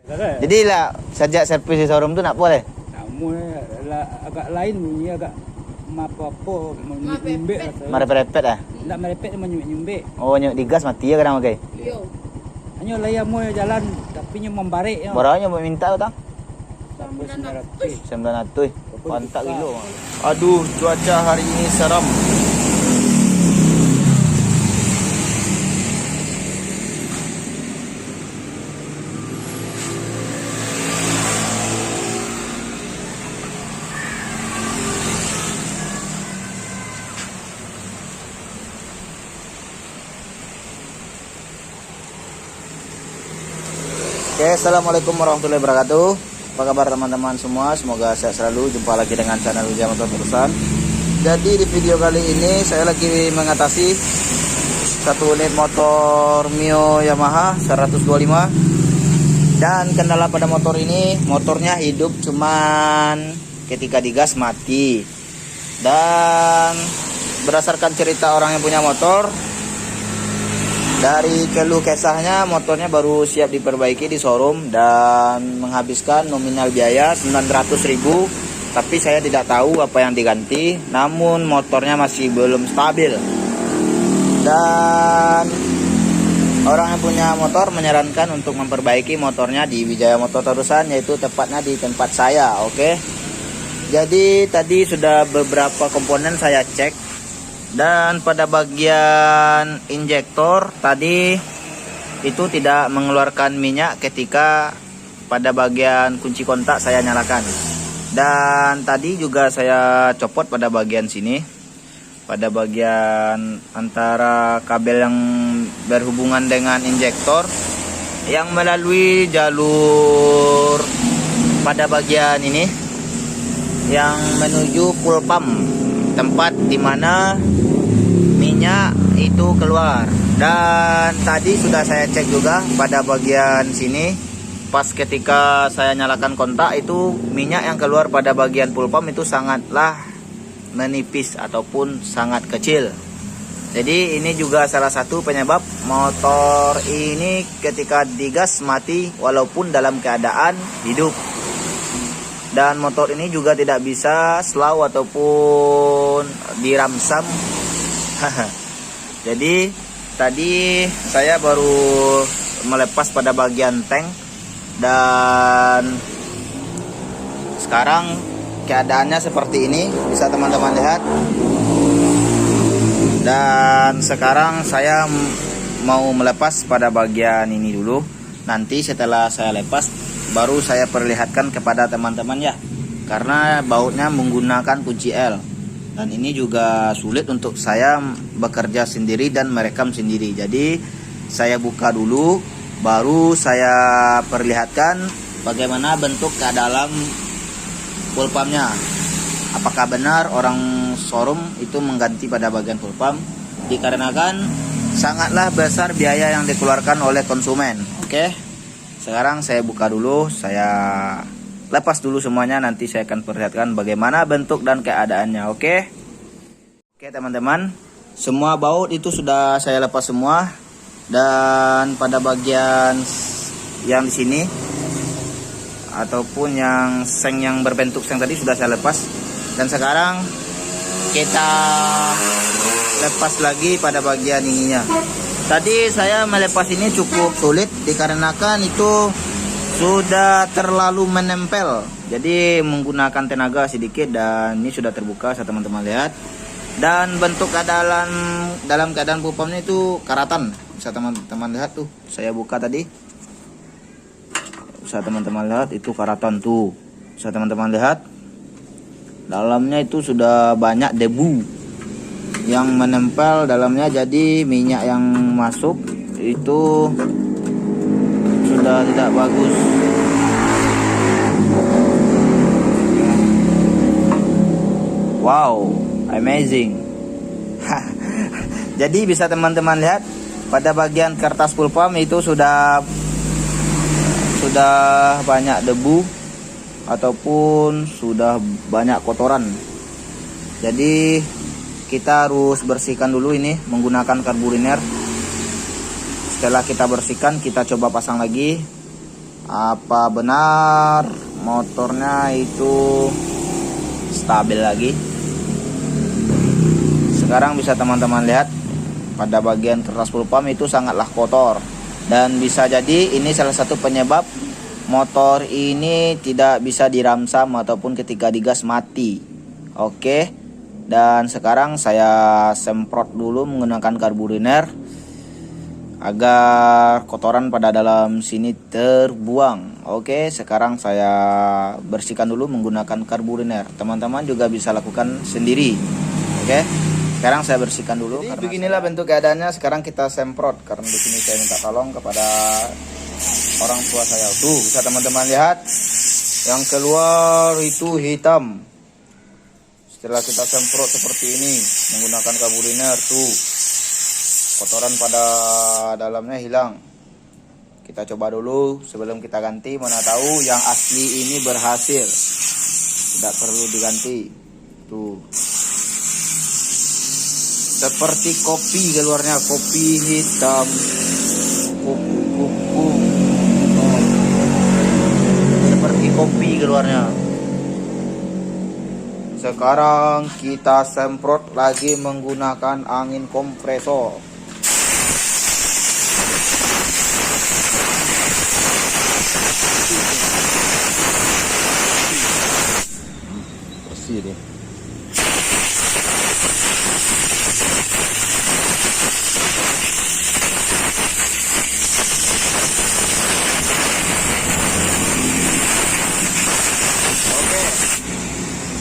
Jadi lah sejak servis di showroom tu nak boleh. Namun agak lain bunyi agak apa menyumbek rasa. Merepet-repet ah. Tidak merepet menyumbek. Oh nyuk di gas mati ya kadang pakai. Yo. Hanya layar mu jalan tapi nya membarik. Berapa mau minta utang? 900. 900. Pantak kilo. Aduh, cuaca hari ini seram. Oke, assalamualaikum warahmatullahi wabarakatuh. Apa kabar teman-teman semua? Semoga sehat selalu. Jumpa lagi dengan channel Wijaya Motor Terusan. Jadi di video kali ini saya lagi mengatasi satu unit motor Mio Yamaha 125. Dan kendala pada motor ini, motornya hidup cuman ketika digas mati. Dan berdasarkan cerita orang yang punya motor, dari keluh kesahnya motornya baru siap diperbaiki di showroom dan menghabiskan nominal biaya 900.000, tapi saya tidak tahu apa yang diganti, namun motornya masih belum stabil. Dan orang yang punya motor menyarankan untuk memperbaiki motornya di Wijaya Motor Terusan, yaitu tepatnya di tempat saya. Oke. Jadi tadi sudah beberapa komponen saya cek. Dan pada bagian injektor tadi itu tidak mengeluarkan minyak ketika pada bagian kunci kontak saya nyalakan. Dan tadi juga saya copot pada bagian sini, pada bagian antara kabel yang berhubungan dengan injektor yang melalui jalur pada bagian ini yang menuju full pump, tempat dimana minyak itu keluar. Dan tadi sudah saya cek juga pada bagian sini, pas ketika saya nyalakan kontak itu minyak yang keluar pada bagian full pump itu sangatlah menipis ataupun sangat kecil. Jadi ini juga salah satu penyebab motor ini ketika digas mati walaupun dalam keadaan hidup. Dan motor ini juga tidak bisa slow ataupun diramsam. Jadi tadi saya baru melepas pada bagian tank dan sekarang keadaannya seperti ini, bisa teman-teman lihat. Dan sekarang saya mau melepas pada bagian ini dulu. Nanti setelah saya lepas baru saya perlihatkan kepada teman-teman ya, karena bautnya menggunakan kunci L. Dan ini juga sulit untuk saya bekerja sendiri dan merekam sendiri. Jadi saya buka dulu, baru saya perlihatkan bagaimana bentuk ke dalam full pumpnya. Apakah benar orang showroom itu mengganti pada bagian full pump, dikarenakan sangatlah besar biaya yang dikeluarkan oleh konsumen. Oke, sekarang saya buka dulu, saya lepas dulu semuanya, nanti saya akan perlihatkan bagaimana bentuk dan keadaannya. Oke teman-teman, semua baut itu sudah saya lepas semua. Dan pada bagian yang di sini ataupun yang seng yang berbentuk seng tadi sudah saya lepas. Dan sekarang kita lepas lagi pada bagian ininya. Tadi saya melepas ini cukup sulit dikarenakan itu sudah terlalu menempel, jadi menggunakan tenaga sedikit. Dan ini sudah terbuka, saya teman-teman lihat. Dan bentuk keadaan dalam keadaan full pumpnya itu karatan, bisa teman-teman lihat tuh. Saya buka tadi, bisa teman-teman lihat itu karatan tuh. Bisa teman-teman lihat dalamnya itu sudah banyak debu yang menempel dalamnya, jadi minyak yang masuk itu sudah tidak bagus. Wow, amazing. Jadi bisa teman-teman lihat pada bagian kertas full pump itu sudah banyak debu ataupun sudah banyak kotoran. Jadi kita harus bersihkan dulu ini menggunakan karburiner. Setelah kita bersihkan, kita coba pasang lagi. apa benar motornya itu stabil lagi. Sekarang bisa teman-teman lihat pada bagian kertas full pump itu sangatlah kotor, dan bisa jadi ini salah satu penyebab motor ini tidak bisa diramsam ataupun ketika digas mati. Oke, dan sekarang saya semprot dulu menggunakan karburiner agar kotoran pada dalam sini terbuang. Oke, sekarang saya bersihkan dulu menggunakan karburiner. Teman-teman juga bisa lakukan sendiri. Oke, sekarang saya bersihkan dulu. Jadi beginilah bentuk keadaannya. Sekarang kita semprot karena di sini saya minta tolong kepada orang tua saya. Tuh bisa teman-teman lihat, yang keluar itu hitam. Setelah kita semprot seperti ini menggunakan karburiner, tuh kotoran pada dalamnya hilang. Kita coba dulu sebelum kita ganti, mana tahu yang asli ini berhasil, tidak perlu diganti. Tuh seperti kopi keluarnya, kopi hitam, kupu-kupu. Seperti kopi keluarnya. Sekarang kita semprot lagi menggunakan angin kompresor. Bersih deh.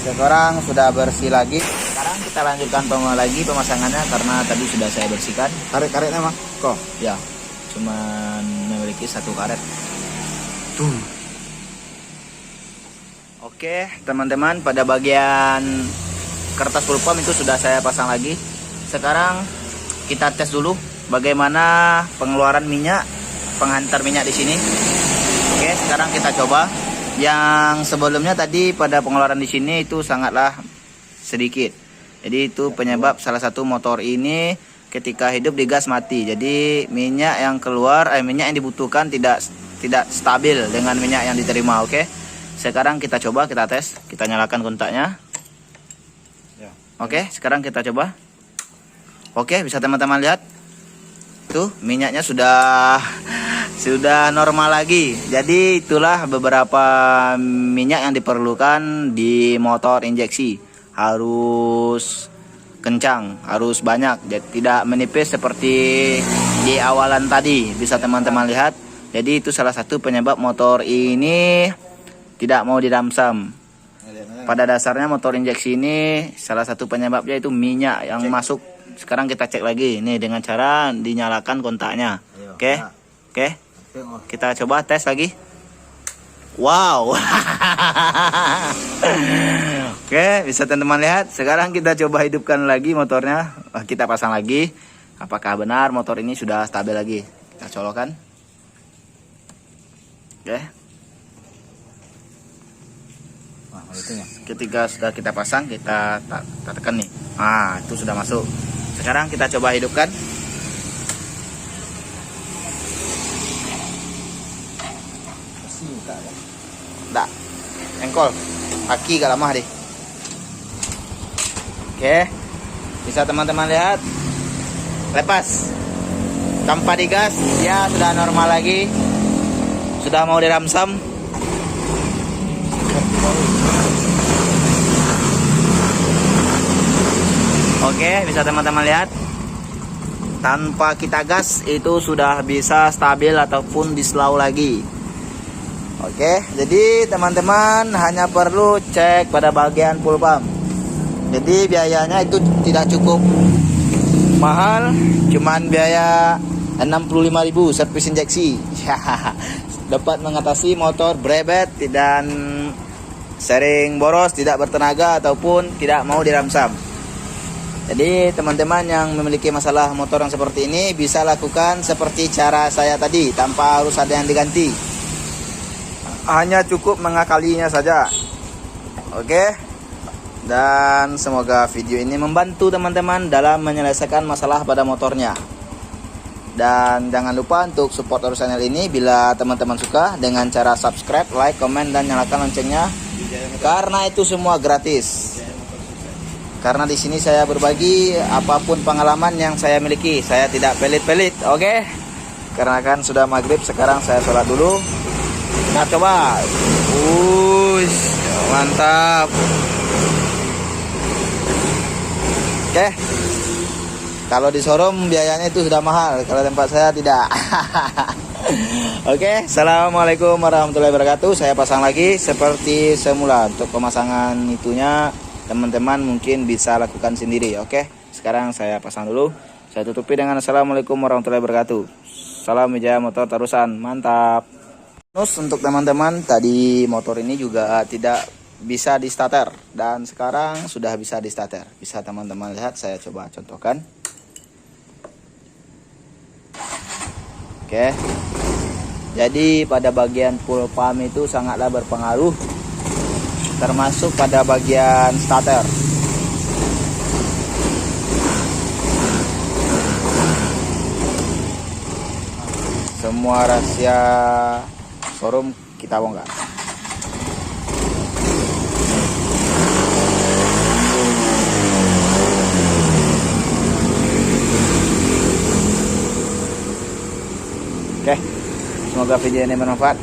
Sekarang sudah bersih lagi. Sekarang kita lanjutkan lagi pemasangannya karena tadi sudah saya bersihkan. Karet-karetnya mah kok? Ya, cuman memiliki satu karet. Tuh. Oke, teman-teman, pada bagian kertas full pump itu sudah saya pasang lagi. Sekarang kita tes dulu bagaimana pengeluaran minyak, penghantar minyak di sini. Oke, sekarang kita coba. Yang sebelumnya tadi pada pengeluaran di sini itu sangatlah sedikit. Jadi itu penyebab salah satu motor ini ketika hidup digas mati. Jadi minyak yang keluar, minyak yang dibutuhkan tidak stabil dengan minyak yang diterima. Oke. Sekarang kita coba, kita tes, kita nyalakan kontaknya. Oke, sekarang kita coba. Oke, bisa teman-teman lihat. Tuh, minyaknya sudah normal lagi. Jadi itulah beberapa minyak yang diperlukan di motor injeksi. Harus kencang, harus banyak, jadi tidak menipis seperti di awalan tadi. Bisa teman-teman lihat. Jadi itu salah satu penyebab motor ini tidak mau diramsam. Pada dasarnya motor injeksi ini salah satu penyebabnya itu minyak yang masuk. Sekarang kita cek lagi nih dengan cara dinyalakan kontaknya. Oke. Oke. Kita coba tes lagi. Wow. Oke, bisa teman-teman lihat. Sekarang kita coba hidupkan lagi motornya. Kita pasang lagi. Apakah benar motor ini sudah stabil lagi? Kita colokkan. Oke. Ketika sudah kita pasang, kita tekan nih. Ah, itu sudah masuk. Sekarang kita coba hidupkan. Enggak, engkol, kaki gak lama deh. Oke, bisa teman-teman lihat, lepas tanpa digas, dia sudah normal lagi, sudah mau diramsam. Oke, bisa teman-teman lihat, tanpa kita gas itu sudah bisa stabil ataupun dislow lagi. Oke, jadi teman-teman hanya perlu cek pada bagian full pump. Jadi biayanya itu tidak cukup mahal, cuman biaya 65.000 servis injeksi. Dapat mengatasi motor brebet dan sering boros, tidak bertenaga ataupun tidak mau diramsam. Jadi teman-teman yang memiliki masalah motor yang seperti ini bisa lakukan seperti cara saya tadi, tanpa harus ada yang diganti. Hanya cukup mengakalinya saja. Oke. Dan semoga video ini membantu teman-teman dalam menyelesaikan masalah pada motornya. Dan jangan lupa untuk support terus channel ini bila teman-teman suka dengan cara subscribe, like, komen, dan nyalakan loncengnya. Karena itu semua gratis. Karena di sini saya berbagi apapun pengalaman yang saya miliki. Saya tidak pelit-pelit, oke? Karena kan sudah maghrib, sekarang saya sholat dulu. Nah, coba. Mantap. Oke. Kalau di showroom biayanya itu sudah mahal, kalau tempat saya tidak. Oke, assalamualaikum warahmatullahi wabarakatuh. Saya pasang lagi seperti semula. Untuk pemasangan itunya teman-teman mungkin bisa lakukan sendiri. Oke, sekarang saya pasang dulu. Saya tutupi dengan assalamualaikum warahmatullahi wabarakatuh. Salam Wijaya Motor Tarusan, mantap. Terus untuk teman-teman, tadi motor ini juga tidak bisa di starter dan sekarang sudah bisa di starter. Bisa teman-teman lihat, saya coba contohkan. Oke. Jadi pada bagian full pump itu sangatlah berpengaruh, termasuk pada bagian starter. Semua rahasia showroom kita bongkar. Oke, semoga video ini bermanfaat.